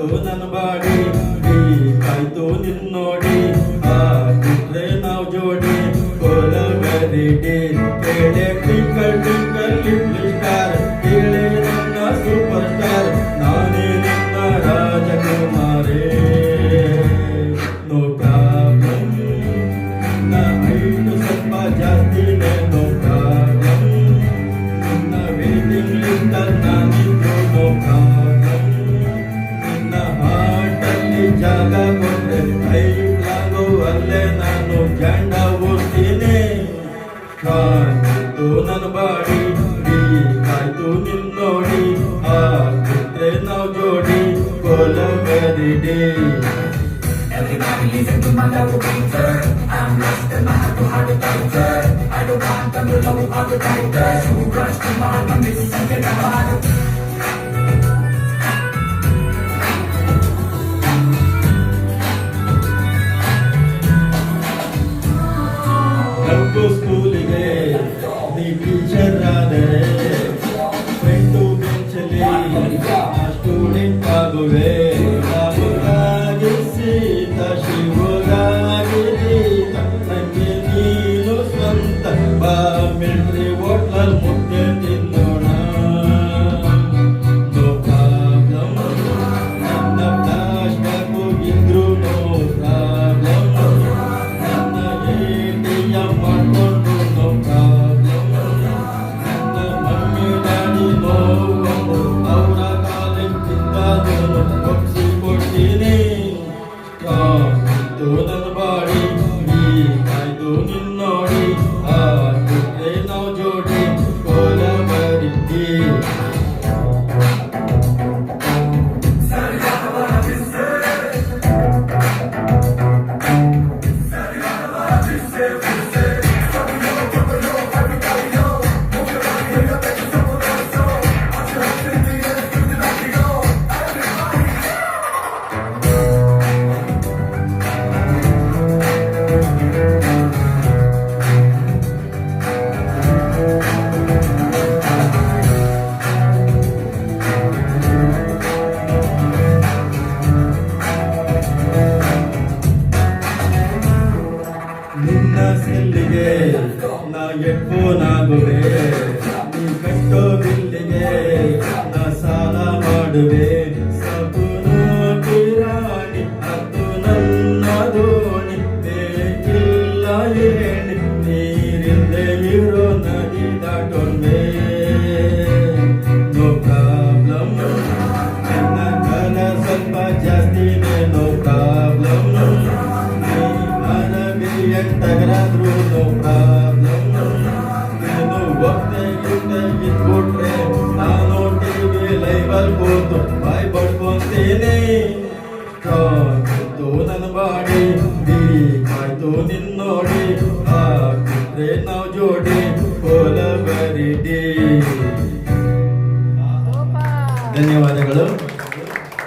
ಕಾಯ್ತು ನನ್ನ ಬಾಡಿ ಕಾಯ್ತು ನಿನ್ನೋಡಿ ಹಾಕಿದ್ರೆ ನಾವು ಜೋಡಿ ಕೋಲಗರಿ ಕೇಳೆ ಟಿಂಕಲ್ ಟಿಂಕಲ್ ಲಿಟ್ಲ್ ಸ್ಟಾರ್ ಕೇಳೆ ನನ್ನ ಸೂಪರ್ ಸ್ಟಾರ್ ನಾನೇ ನಿನ್ನ ರಾಜಕುಮಾರೇ ನೋ ಪ್ರಾಬ್ಲಮ್ ನಿನ್ನ ಹೈಟು ಸ್ವಲ್ಪ ಜಾಸ್ತಿನೇ ನೋ ಪ್ರಾಬ್ಲಮ್ ನಿನ್ನ ವೇಟಿಂಗ್ ಲಿಸ್ಟಲ್ಲಿ ನಾನಿದ್ದು ನೋ ಪ್ರಾಬ್ಲಮ್ ನಿನ್ನ ಹಾರ್ಟಲ್ಲಿ ಜಾಗ ಕೊಟ್ಟರೆ ಲೈಫ್ಲಾಗು ಅಲ್ಲೇ ನಾನು ಜಾಂಡ ಓಡ್ತೀನಿ ಕಾಯ್ತು ನನ್ನ ಬಾಡಿ ಕಾಯ್ತು ನಿನ್ನೋಡಿ ಹಾಕಿದ್ರೆ ನಾವು ಜೋಡಿ ಕೋಲಗರಿ Everybody listen to my love beater. I'm lost and I have to hide the tighter. I don't want them to love all the tighters. Who rush to my heart, I'm missing something about it. Love ಸ್ಕೂಲಿಗೆ ನೀ teacher ಆದರೆ friend ಬೆಂಚಲ್ಲಿ student ಆಗುವೆ ರಾಮುಗಾಗಿ Sita ಶಿವಗಾಗಿ ನನಗೆ ನೀನು ಸ್ವಂತ ಬಾ military ಹೋಟ್ಲಲ್ಲಿ ಮುದ್ದೆ ತಿನ್ನೋಣ ನೋ ಪ್ರಾಬ್ಲಮ್ ನನ್ನ ಫ್ಲಾಶ್ ಬ್ಯಾಕ್ ಹೋಗಿದ್ರು ನೋ ಪ್ರಾಬ್ಲಮ್ ನನ್ನ ATM ಮಾಡ್ಕೊಂಡು ನೋ ಪ್ರಾಬ್ಲಮ್ ನನ್ನ ಮಮ್ಮಿ ಡ್ಯಾಡಿ ನೋವು ಅವರ ಕಾಲಿಂದ ಒಪ್ಪಿಸಿಕೊಡ್ತೀನಿ ಕಾಯ್ತು ನನ್ನ ಬಾಡಿ ಕಾಯ್ತು ನಿನ್ನೋಡಿ ಹಾಕಿದ್ರೆ ನಾವು ಜೋಡಿ ಕೋಲಗರಿ ನಿನ್ನ ಸೆಲ್ಲಿಗೆ ನಾ ಹೆಡ್ಫೋನ್ ಆಗುವೆ ನೀ ಕಟ್ಟೋ ಬಿಲ್ಲಿಗೆ ನಾ ಸಾಲ ಮಾಡುವೆ ಸಬುನೋಟಿ ರಾಣಿ ಅದು ನನ್ನ ದೋಣಿ ಬೇಕಿಲ್ಲ ಏಣಿ ನೀರಿಂದೆ ಇರೋ ನದಿ ದಾಟೊಂದೆ ನೋ ಪ್ರಾಬ್ಲಮ್ ನನ್ನ ಕಲ ಸ್ವಲ್ಪ ಜಾಸ್ತಿನೇ ನೋ ಪ್ರಾಬ್ಲಮ್ ಎಂಟಾದ್ರೂ ನೋ ಪ್ರಾಬ್ಲಮ್ ನೀನು ಒಪ್ಪೆ ಇದ್ಬಿಟ್ರೆ ನಾನು ಟಿವಿ ಲೈವಲ್ಲಿ ಕೂತು